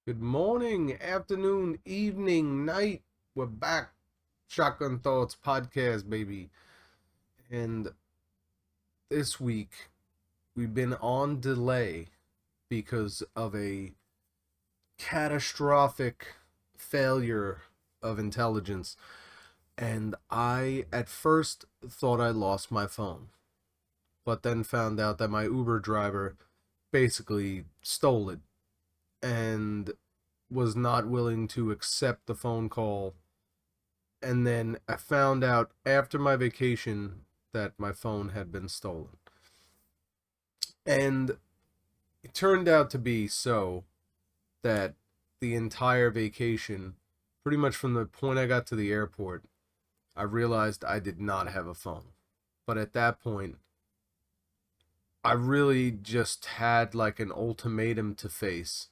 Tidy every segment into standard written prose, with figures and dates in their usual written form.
Good morning, afternoon, evening, night. We're back. Shotgun Thoughts podcast, baby. And this week, we've been on delay because of a catastrophic failure of intelligence. And I, at first, thought I lost my phone, but then found out that my Uber driver basically stole it and was not willing to accept the phone call. And then I found out after my vacation that my phone had been stolen. And it turned out to be so that the entire vacation, pretty much from the point I got to the airport, I realized I did not have a phone. But at that point, I really just had like an ultimatum to face.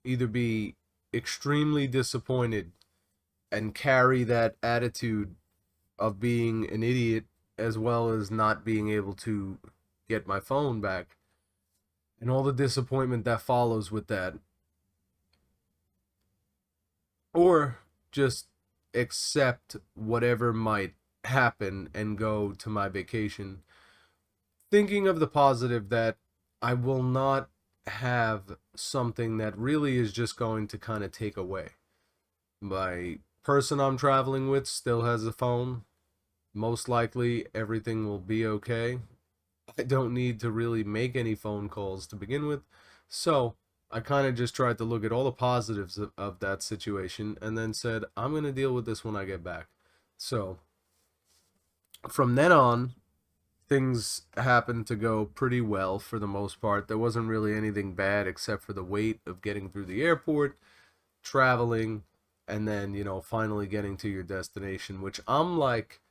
Either be extremely disappointed and carry that attitude of being an idiot as well as not being able to get my phone back and all the disappointment that follows with that, or just accept whatever might happen and go to my vacation thinking of the positive that I will not have something that really is just going to kind of take away. My person I'm traveling with still has a phone. Most likely everything will be okay. I don't need to really make any phone calls to begin with. So I kind of just tried to look at all the positives of that situation and then said, I'm going to deal with this when I get back. So from then on, things happened to go pretty well for the most part. There wasn't really anything bad except for the wait of getting through the airport, traveling, and then, finally getting to your destination, which I'm like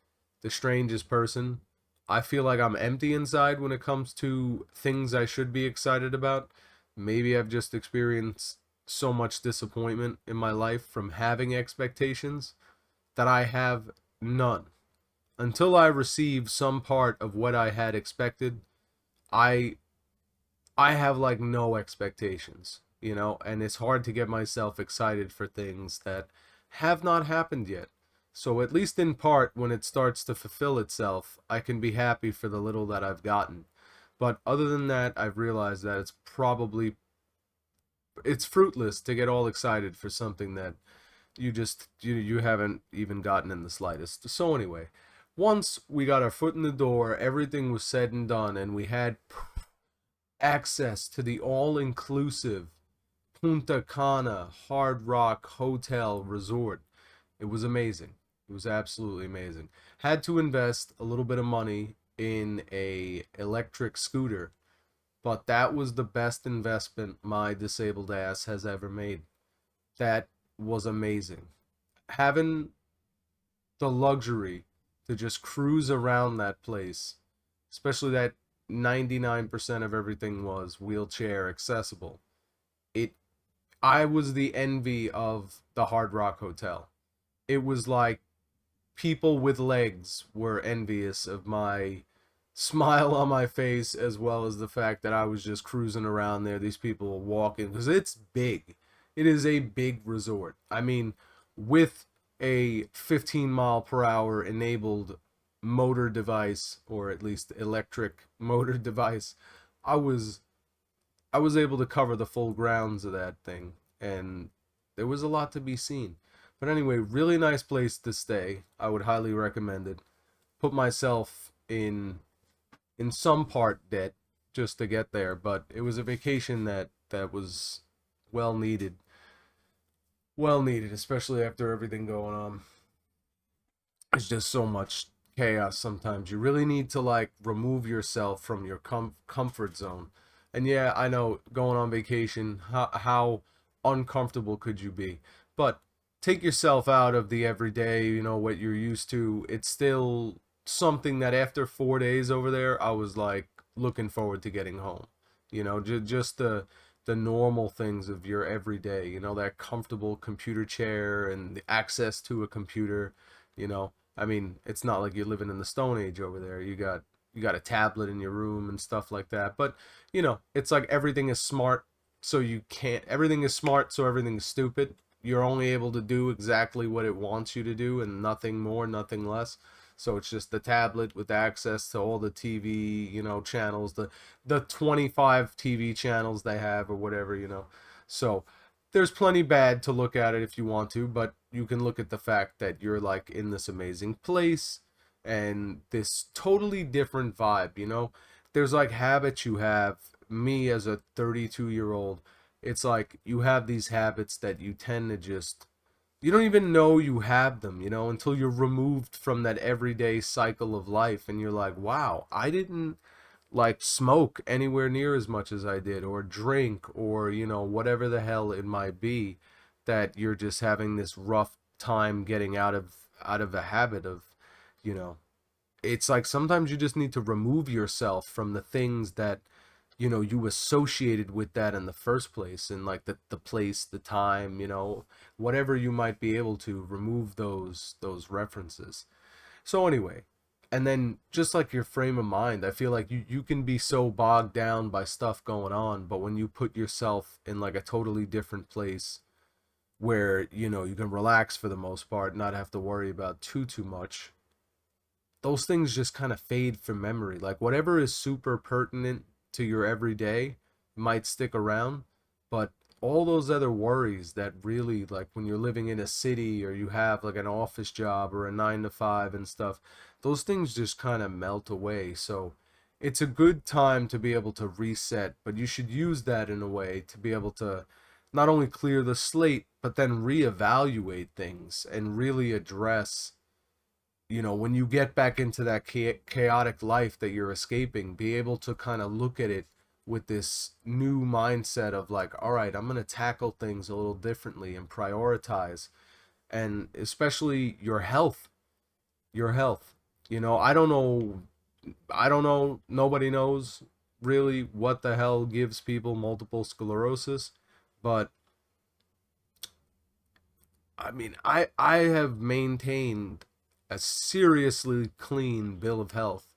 the strangest person. I feel like I'm empty inside when it comes to things I should be excited about. Maybe I've just experienced so much disappointment in my life from having expectations that I have none. Until I receive some part of what I had expected, I I have like no expectations, and it's hard to get myself excited for things that have not happened yet. So at least in part, when it starts to fulfill itself, I can be happy for the little that I've gotten. But other than that, I've realized that it's fruitless to get all excited for something that you haven't even gotten in the slightest. So anyway, once we got our foot in the door, everything was said and done, and we had access to the all-inclusive Punta Cana Hard Rock Hotel Resort. It was amazing. It was absolutely amazing. Had to invest a little bit of money in a electric scooter, but that was the best investment my disabled ass has ever made. That was amazing. Having the luxury to just cruise around that place, especially that 99% of everything was wheelchair accessible. It I was the envy of the Hard Rock Hotel. It was like people with legs were envious of my smile on my face as well as the fact that I was just cruising around there. These people were walking because it's big. It is a big resort. I mean, with a 15 mile per hour enabled motor device, or at least electric motor device, I was I was able to cover the full grounds of that thing, and there was a lot to be seen. But anyway, really nice place to stay. I would highly recommend it. Put myself in some part debt just to get there, but it was a vacation that was well needed. Well needed, especially after everything going on. It's just so much chaos sometimes. You really need to like remove yourself from your comfort zone. And yeah, I know going on vacation, how uncomfortable could you be? But take yourself out of the everyday, what you're used to. It's still something that after 4 days over there, I was like looking forward to getting home. Just the normal things of your everyday, that comfortable computer chair and the access to a computer, I mean, it's not like you're living in the Stone Age over there. You got a tablet in your room and stuff like that. But it's like everything is smart, so you can't, everything is smart, so everything is stupid. You're only able to do exactly what it wants you to do and nothing more, nothing less. So it's just the tablet with access to all the TV, channels, the 25 TV channels they have or whatever. So there's plenty bad to look at it if you want to, but you can look at the fact that you're like in this amazing place and this totally different vibe. There's like habits you have. Me as a 32-year-old, it's like you have these habits that you tend to just, you don't even know you have them, until you're removed from that everyday cycle of life and you're like, wow, I didn't like smoke anywhere near as much as I did, or drink, or whatever the hell it might be, that you're just having this rough time getting out of a habit of, you know it's like sometimes you just need to remove yourself from the things that you associated with that in the first place, and like the place, the time, whatever, you might be able to remove those references. So anyway, and then just like your frame of mind, I feel like you can be so bogged down by stuff going on, but when you put yourself in like a totally different place where you can relax for the most part, not have to worry about too much, those things just kind of fade from memory. Like whatever is super pertinent to your everyday might stick around, but all those other worries that really, like when you're living in a city or you have like an office job or a 9 to 5 and stuff, those things just kind of melt away. So it's a good time to be able to reset, but you should use that in a way to be able to not only clear the slate, but then reevaluate things and really address, when you get back into that chaotic life that you're escaping, be able to kind of look at it with this new mindset of like, all right, I'm going to tackle things a little differently and prioritize, and especially your health. Your health. I don't know, nobody knows really what the hell gives people multiple sclerosis, but I mean, I have maintained a seriously clean bill of health,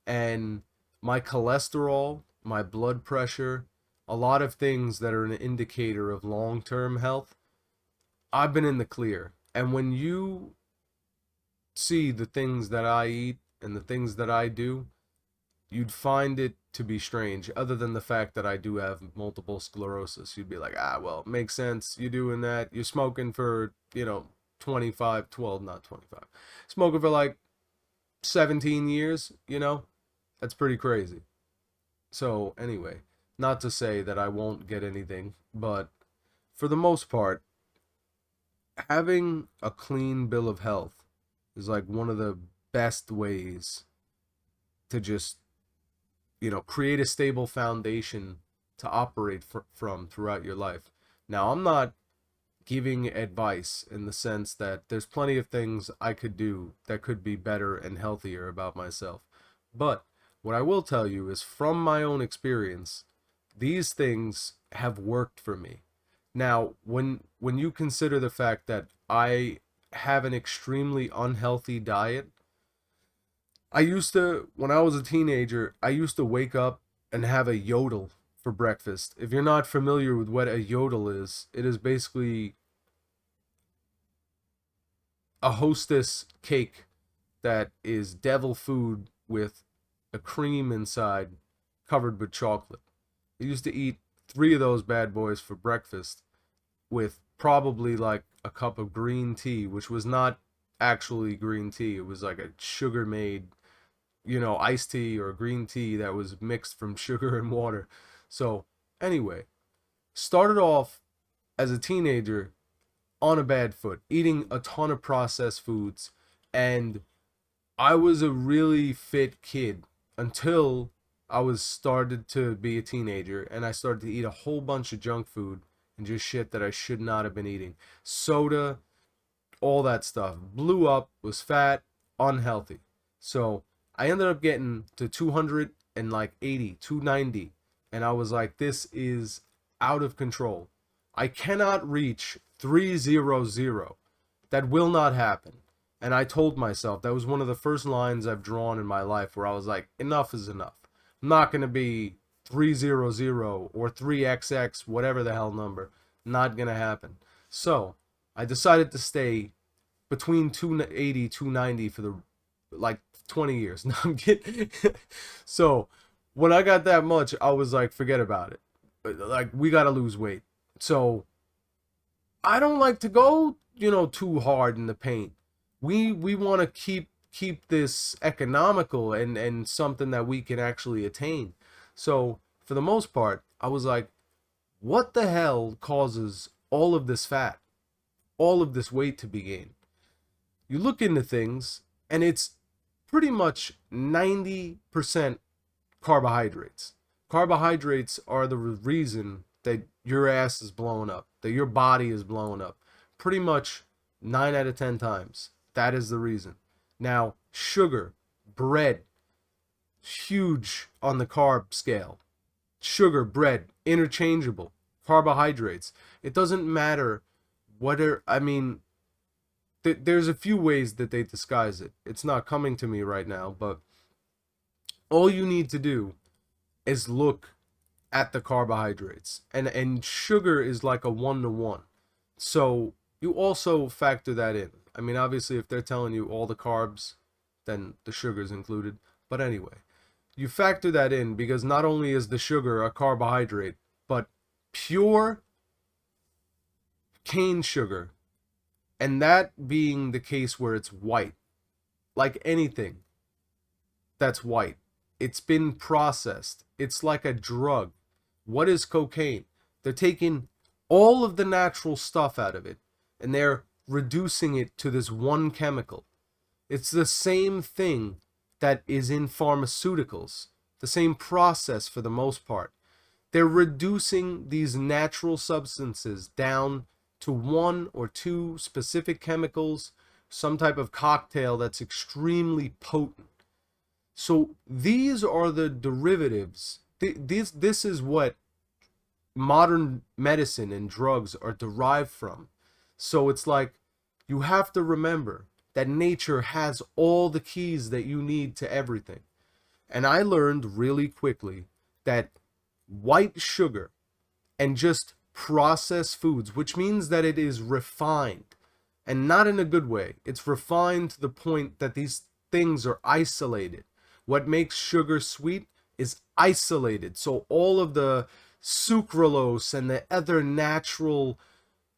and my cholesterol, my blood pressure, a lot of things that are an indicator of long-term health, I've been in the clear. And when you see the things that I eat and the things that I do, you'd find it to be strange, other than the fact that I do have multiple sclerosis. You'd be like, well, it makes sense. You're doing that. You're smoking for, 25, 12, not 25. Smoking for like 17 years, that's pretty crazy. So, anyway, not to say that I won't get anything, but for the most part, having a clean bill of health is like one of the best ways to just create a stable foundation to operate from throughout your life. Now, I'm not giving advice in the sense that there's plenty of things I could do that could be better and healthier about myself. But what I will tell you is from my own experience, these things have worked for me. Now, when you consider the fact that I have an extremely unhealthy diet, I used to, when I was a teenager, I used to wake up and have a yodel for breakfast. If you're not familiar with what a yodel is, it is basically a hostess cake that is devil food with a cream inside covered with chocolate. I used to eat 3 of those bad boys for breakfast with probably like a cup of green tea, which was not actually green tea. It was like a sugar made, iced tea or green tea that was mixed from sugar and water. So, anyway, started off as a teenager on a bad foot, eating a ton of processed foods, and I was a really fit kid until I was started to be a teenager and I started to eat a whole bunch of junk food and just shit that I should not have been eating. Soda, all that stuff. Blew up, was fat, unhealthy. So I ended up getting to 280, 290, and I was like, this is out of control. I cannot reach 300. That will not happen. And I told myself, that was one of the first lines I've drawn in my life where I was like, enough is enough. I'm not going to be 300 or 3XX, whatever the hell number. Not gonna happen. So I decided to stay between 280, 290 for the like 20 years. No, I'm kidding. So when I got that much, I was like, forget about it. Like, we gotta lose weight. So I don't like to go, too hard in the paint. We want to keep this economical and something that we can actually attain. So for the most part, I was like, what the hell causes all of this fat, all of this weight to be gained? You look into things, and it's pretty much 90% carbohydrates. Carbohydrates are the reason that your ass is blowing up, that your body is blowing up. Pretty much 9 out of 10 times. That is the reason. Now, sugar, bread, huge on the carb scale. Sugar, bread, interchangeable. Carbohydrates. It doesn't matter whether, I mean, there's a few ways that they disguise it. It's not coming to me right now, but all you need to do is look at the carbohydrates. And sugar is like a 1-to-1. So you also factor that in. I mean, obviously, if they're telling you all the carbs, then the sugar's included. But anyway, you factor that in because not only is the sugar a carbohydrate, but pure cane sugar, and that being the case where it's white, like anything that's white, it's been processed. It's like a drug. What is cocaine? They're taking all of the natural stuff out of it, and they're reducing it to this one chemical. It's the same thing that is in pharmaceuticals, the same process for the most part. They're reducing these natural substances down to 1 or 2 specific chemicals, some type of cocktail that's extremely potent. So these are the derivatives. This is what modern medicine and drugs are derived from. So it's like, you have to remember that nature has all the keys that you need to everything. And I learned really quickly that white sugar and just processed foods, which means that it is refined, and not in a good way. It's refined to the point that these things are isolated. What makes sugar sweet is isolated. So all of the sucralose and the other natural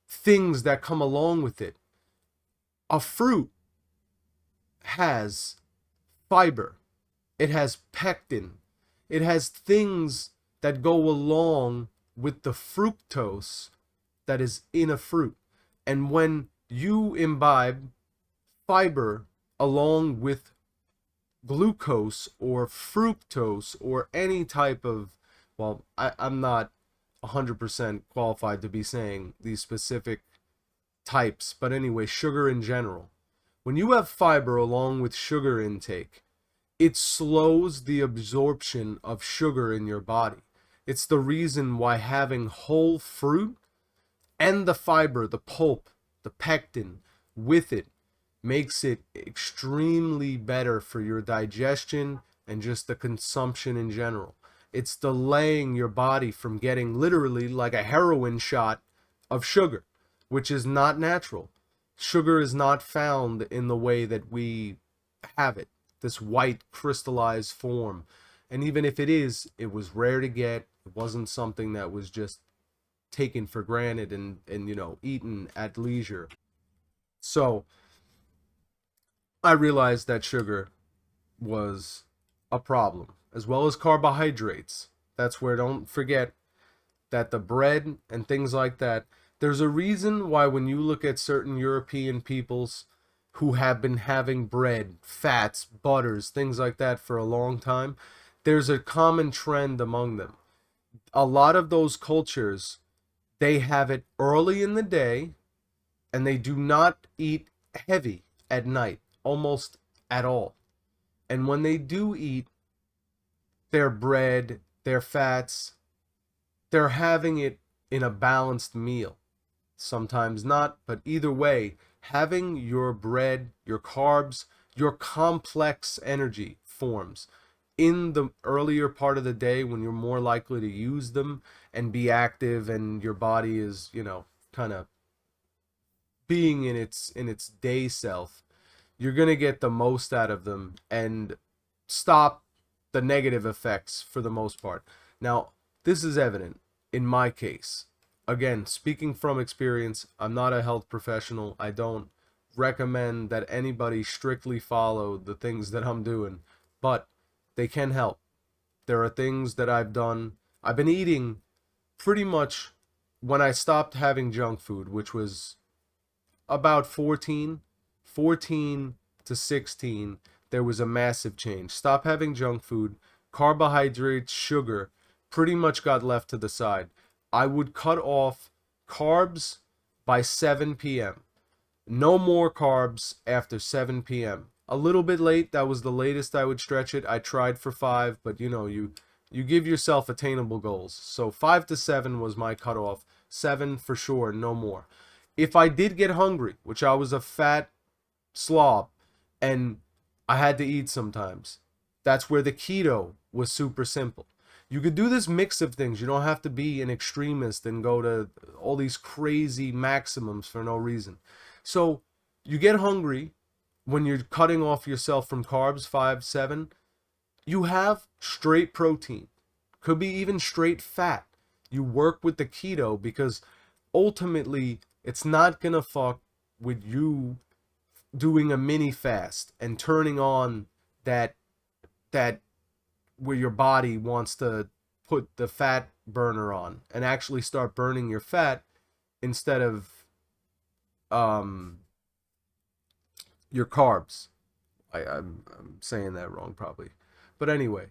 things that come along with it. A fruit has fiber. It has pectin. It has things that go along with the fructose that is in a fruit. And when you imbibe fiber along with glucose or fructose or any type of, well, I'm not 100% qualified to be saying these specific types, but anyway, sugar in general. When you have fiber along with sugar intake, it slows the absorption of sugar in your body. It's the reason why having whole fruit and the fiber, the pulp, the pectin with it makes it extremely better for your digestion and just the consumption in general. It's delaying your body from getting literally like a heroin shot of sugar, which is not natural. Sugar is not found in the way that we have it, this white crystallized form. And even if it is, it was rare to get. It wasn't something that was just taken for granted and eaten at leisure. So I realized that sugar was a problem, as well as carbohydrates. That's where, don't forget that the bread and things like that, there's a reason why when you look at certain European peoples who have been having bread, fats, butters, things like that for a long time, there's a common trend among them. A lot of those cultures, they have it early in the day, and they do not eat heavy at night, almost at all. And when they do eat their bread, their fats, they're having it in a balanced meal. Sometimes not, but either way, having your bread, your carbs, your complex energy forms, in the earlier part of the day when you're more likely to use them and be active and your body is, kind of being in its day self, you're going to get the most out of them and stop the negative effects for the most part. Now, this is evident in my case. Again, speaking from experience, I'm not a health professional. I don't recommend that anybody strictly follow the things that I'm doing, but they can help. There are things that I've done. I've been eating pretty much when I stopped having junk food, which was about 14 to 16, there was a massive change. Stop having junk food, carbohydrates, sugar pretty much got left to the side. I would cut off carbs by 7 p.m. No more carbs after 7 p.m. A little bit late, that was the latest I would stretch it. I tried for 5, but you give yourself attainable goals. So 5 to 7 was my cutoff. 7 for sure, no more. If I did get hungry, which I was a fat slob and I had to eat sometimes, that's where the keto was super simple. You could do this mix of things. You don't have to be an extremist and go to all these crazy maximums for no reason. So you get hungry when you're cutting off yourself from carbs, 5, 7. You have straight protein. Could be even straight fat. You work with the keto because ultimately it's not going to fuck with you doing a mini fast and turning on that where your body wants to put the fat burner on and actually start burning your fat instead of your carbs. I'm saying that wrong probably. But anyway,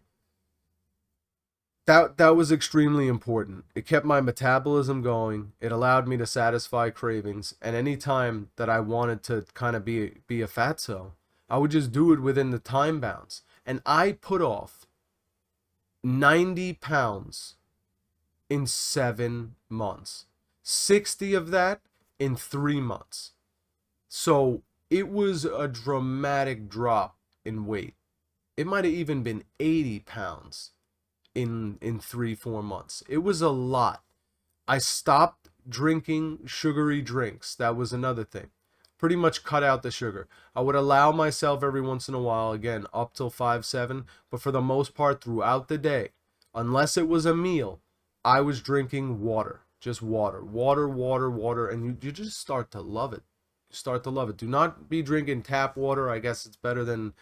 that was extremely important. It kept my metabolism going. It allowed me to satisfy cravings, and any time that I wanted to kind of be a fatso, I would just do it within the time bounds. And I put off 90 pounds in 7 months. 60 of that in 3 months. So it was a dramatic drop in weight. It might have even been 80 pounds in 3-4 months. It was a lot. I stopped drinking sugary drinks. That was another thing. Pretty much cut out the sugar. I would allow myself every once in a while, again, up till 5, 7, but for the most part throughout the day, unless it was a meal, I was drinking water. Just water. Water, water, water, and you just start to love it. You start to love it. Do not be drinking tap water. I guess it's better than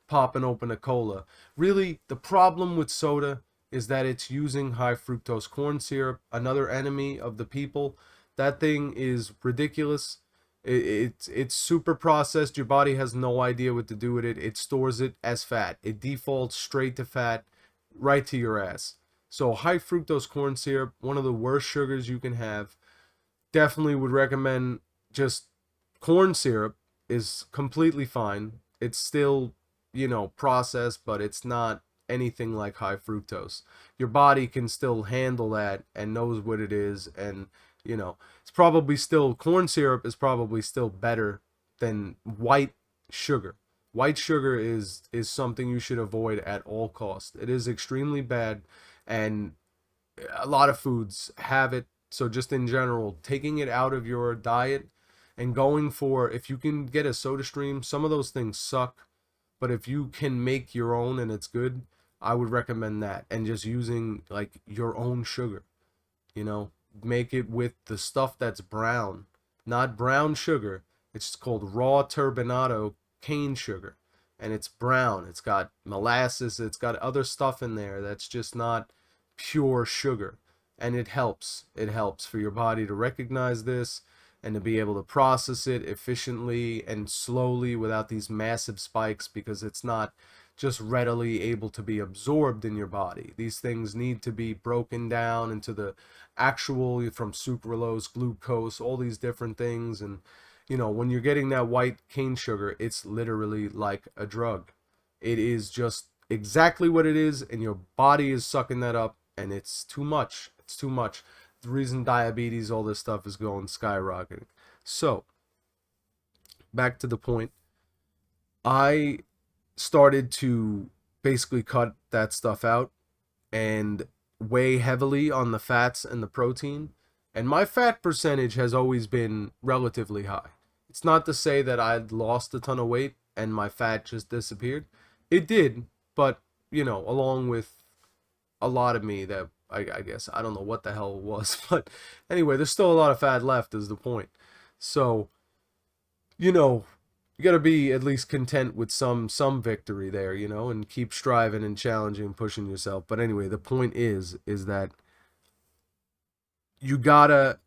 popping open a cola. Really, the problem with soda is that it's using high fructose corn syrup, another enemy of the people. That thing is ridiculous. It's super processed. Your body has no idea what to do with it. It stores it as fat. It defaults straight to fat, right to your ass. So high fructose corn syrup, one of the worst sugars you can have. Definitely would recommend just corn syrup is completely fine. It's still, processed, but it's not anything like high fructose. Your body can still handle that and knows what it is, and it's probably still, corn syrup is probably still better than white sugar. White sugar is something you should avoid at all costs. It is extremely bad, and a lot of foods have it. So just in general, taking it out of your diet and going for, if you can get a soda stream, some of those things suck, but if you can make your own and it's good, I would recommend that. And just using like your own sugar, make it with the stuff that's brown, not brown sugar. It's called raw turbinado cane sugar, and it's brown. It's got molasses, it's got other stuff in there that's just not pure sugar. And it helps for your body to recognize this and to be able to process it efficiently and slowly without these massive spikes, because it's not just readily able to be absorbed in your body. These things need to be broken down into the actual, from sucralose, glucose, all these different things. And when you're getting that white cane sugar, it's literally like a drug. It is just exactly what it is, and your body is sucking that up, and it's too much. It's too much. The reason diabetes, all this stuff is going skyrocketing. So, back to the point. I started to basically cut that stuff out and weigh heavily on the fats and the protein. And my fat percentage has always been relatively high. It's not to say that I'd lost a ton of weight and my fat just disappeared. It did, but along with a lot of me that I guess I don't know what the hell it was, but anyway, there's still a lot of fat left is the point. So, you know, you got to be at least content with some victory there, and keep striving and challenging and pushing yourself. But anyway, the point is that you gotta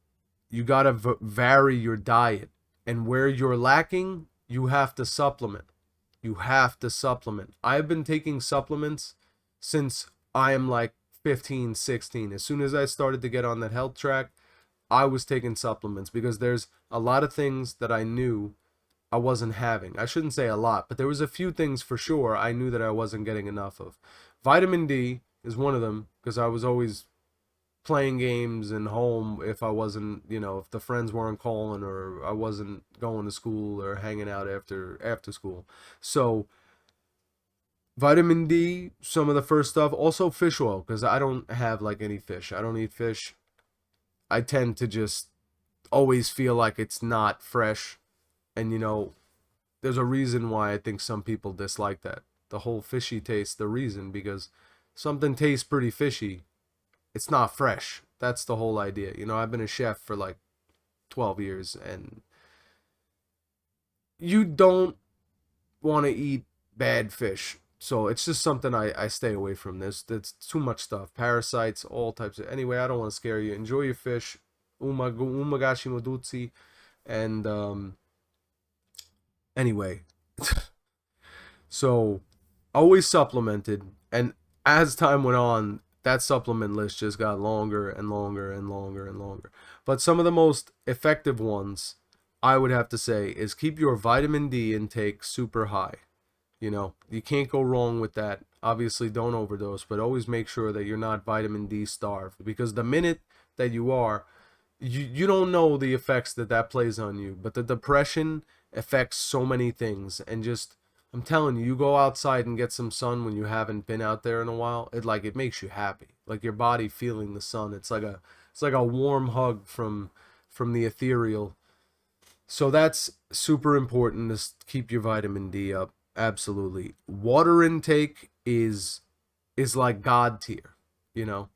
vary your diet, and where you're lacking, you have to supplement. You have to supplement. I've been taking supplements since I am like 15, 16. As soon as I started to get on that health track, I was taking supplements because there's a lot of things that I knew I wasn't having. I shouldn't say a lot, but there was a few things for sure I knew that I wasn't getting enough of. Vitamin D is one of them because I was always playing games and home if I wasn't, if the friends weren't calling or I wasn't going to school or hanging out after school. So vitamin D, some of the first stuff, also fish oil because I don't have like any fish. I don't eat fish. I tend to just always feel like it's not fresh. And there's a reason why I think some people dislike that. The whole fishy taste, the reason, because something tastes pretty fishy, it's not fresh. That's the whole idea. I've been a chef for like 12 years and you don't want to eat bad fish. So it's just something I stay away from. That's too much stuff. Parasites, all types of. Anyway, I don't want to scare you. Enjoy your fish. Umagashi modutsi. And anyway, so always supplemented, and as time went on, that supplement list just got longer and longer and longer and longer. But some of the most effective ones, I would have to say, is keep your vitamin D intake super high. You can't go wrong with that. Obviously, don't overdose, but always make sure that you're not vitamin D starved, because the minute that you are, you don't know the effects that plays on you, but the depression affects so many things. And just, I'm telling you, you go outside and get some sun when you haven't been out there in a while, it makes you happy, like your body feeling the sun. It's like a warm hug from the ethereal. So that's super important, to keep your vitamin D up. Absolutely. Water intake is like God tier. You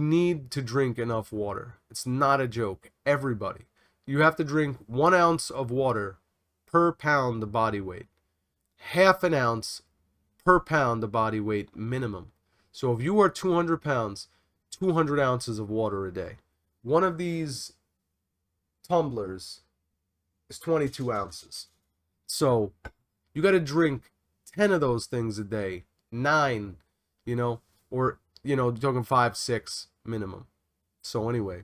need to drink enough water. It's not a joke. Everybody. You have to drink 1 ounce of water per pound of body weight. Half an ounce per pound of body weight minimum. So if you are 200 pounds, 200 ounces of water a day. One of these tumblers is 22 ounces. So you got to drink 10 of those things a day. 9, or talking 5, 6 minimum. So anyway,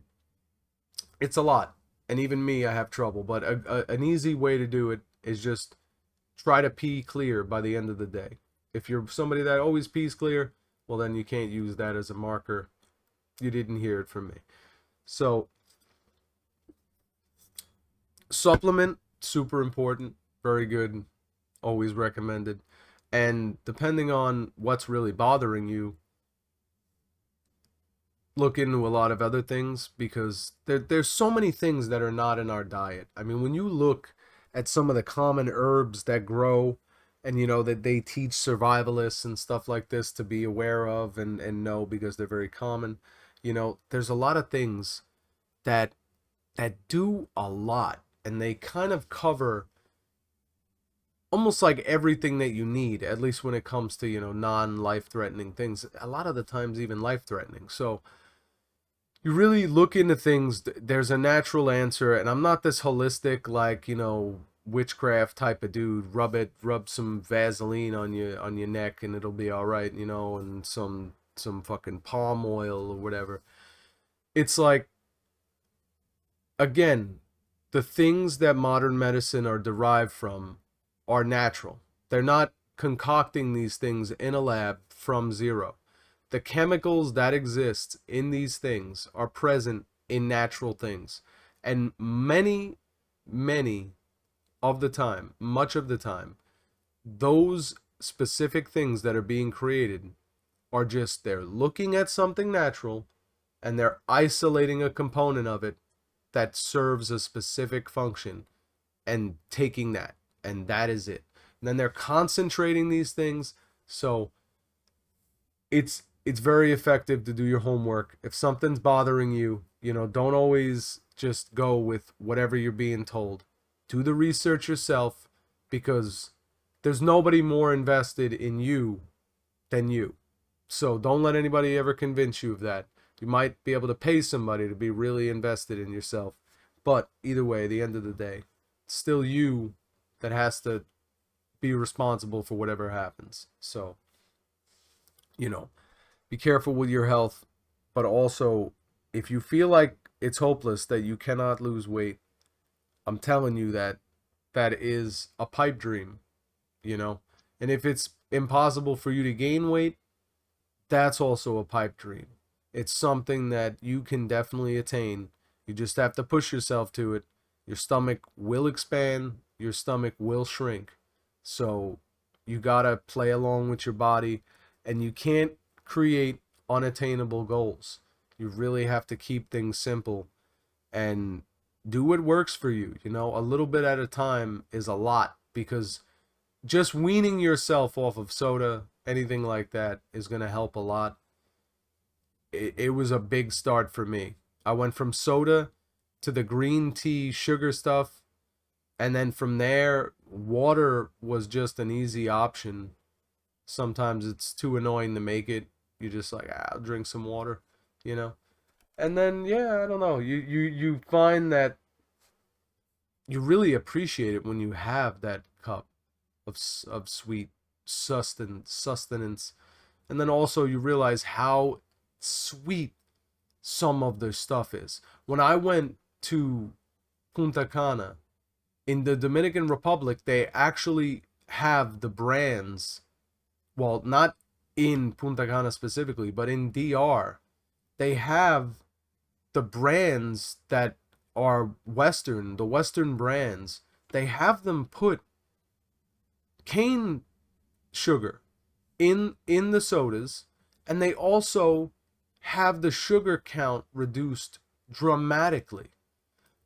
it's a lot. And even me, I have trouble. But an easy way to do it is just try to pee clear by the end of the day. If you're somebody that always pees clear, well, then you can't use that as a marker. You didn't hear it from me. So supplement, super important. Very good. Always recommended. And depending on what's really bothering you, look into a lot of other things, because there's so many things that are not in our diet. I mean, when you look at some of the common herbs that grow, and that they teach survivalists and stuff like this to be aware of and know, because they're very common, there's a lot of things that do a lot, and they kind of cover almost like everything that you need, at least when it comes to non-life-threatening things, a lot of the times even life-threatening. So you really look into things. There's a natural answer, and I'm not this holistic, like, witchcraft type of dude. Rub some Vaseline on your neck and it'll be all right, and some fucking palm oil or whatever. It's like, again, the things that modern medicine are derived from are natural. They're not concocting these things in a lab from zero. The chemicals that exist in these things are present in natural things. And many of the time, much of the time, those specific things that are being created are just they're looking at something natural and they're isolating a component of it that serves a specific function and taking that, and that is it. And then they're concentrating these things. So it's very effective to do your homework. If something's bothering you, don't always just go with whatever you're being told. Do the research yourself, because there's nobody more invested in you than you. So don't let anybody ever convince you of that. You might be able to pay somebody to be really invested in yourself, but either way, at the end of the day, it's still you that has to be responsible for whatever happens. So, be careful with your health, but also, if you feel like it's hopeless that you cannot lose weight, I'm telling you that that is a pipe dream, And if it's impossible for you to gain weight, that's also a pipe dream. It's something that you can definitely attain. You just have to push yourself to it. Your stomach will expand, your stomach will shrink. So you gotta play along with your body, and you can't create unattainable goals. You really have to keep things simple and do what works for you. A little bit at a time is a lot, because just weaning yourself off of soda, anything like that, is going to help a lot. It was a big start for me. I went from soda to the green tea sugar stuff, and then from there, water was just an easy option. Sometimes it's too annoying to make it. You just like, I'll drink some water, And then, yeah, I don't know. You find that you really appreciate it when you have that cup of sweet sustenance. And then also you realize how sweet some of their stuff is. When I went to Punta Cana in the Dominican Republic, they actually have the brands, well, not in Punta Cana specifically, but in DR, they have the brands that are Western, the Western brands. They have them put cane sugar in the sodas, and they also have the sugar count reduced dramatically.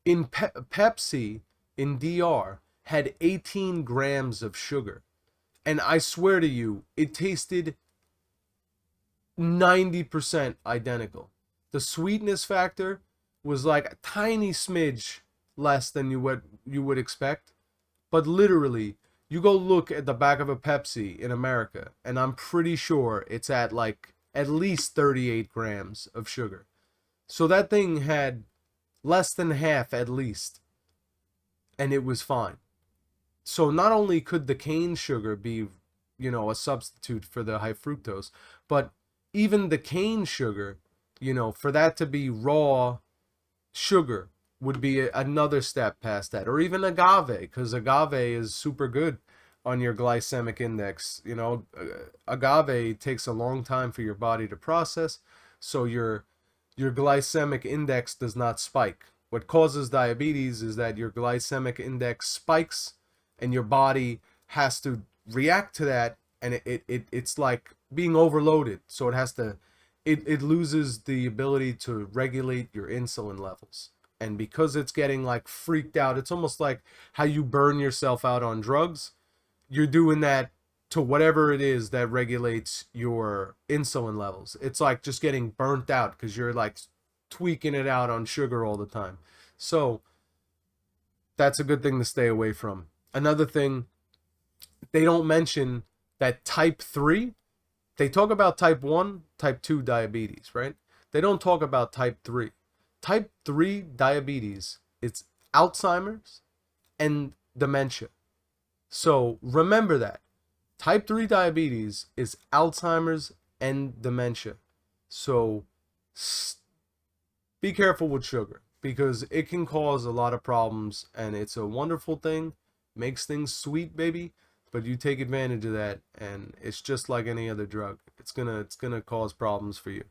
In Pepsi in DR had 18 grams of sugar, and I swear to you, it tasted 90% identical. The sweetness factor was like a tiny smidge less than you would expect, but literally, you go look at the back of a Pepsi in America, and I'm pretty sure it's at like at least 38 grams of sugar. So that thing had less than half at least, and it was fine. So not only could the cane sugar be, a substitute for the high fructose, but even the cane sugar, for that to be raw sugar would be another step past that. Or even agave, because agave is super good on your glycemic index. Agave takes a long time for your body to process, so your glycemic index does not spike. What causes diabetes is that your glycemic index spikes, and your body has to react to that, and it's like being overloaded. So it loses the ability to regulate your insulin levels. And because it's getting like freaked out, it's almost like how you burn yourself out on drugs. You're doing that to whatever it is that regulates your insulin levels. It's like just getting burnt out because you're like tweaking it out on sugar all the time. So that's a good thing to stay away from. Another thing, they don't mention that type 3, they talk about type 1, type 2 diabetes, right? They don't talk about type 3. Type 3 diabetes, it's Alzheimer's and dementia. So remember that. Type 3 diabetes is Alzheimer's and dementia. So be careful with sugar, because it can cause a lot of problems, and it's a wonderful thing. Makes things sweet, baby. But you take advantage of that, and it's just like any other drug. It's gonna cause problems for you.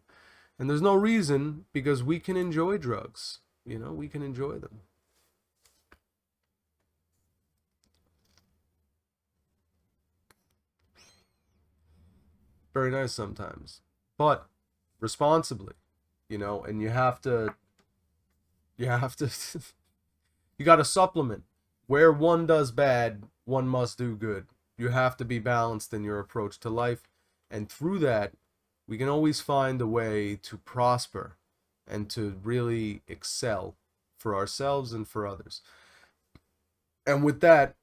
And there's no reason, because we can enjoy drugs. We can enjoy them. very nice sometimes, but responsibly, you know. And you have to you got to supplement. Where one does bad, one must do good. You have to be balanced in your approach to life, and through that, we can always find a way to prosper and to really excel for ourselves and for others. And with that,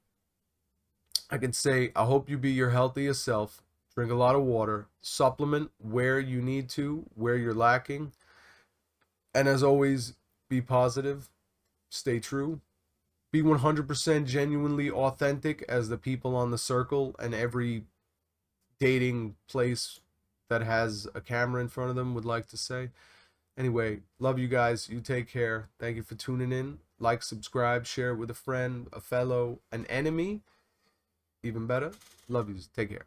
I can say I hope you be your healthiest self. Drink a lot of water, supplement where you need to, where you're lacking, and as always, be positive, stay true, be 100% genuinely authentic as the people on the circle and every dating place that has a camera in front of them would like to say. Anyway, love you guys. You take care. Thank you for tuning in. Like, subscribe, share it with a friend, a fellow, an enemy. Even better. Love you. Take care.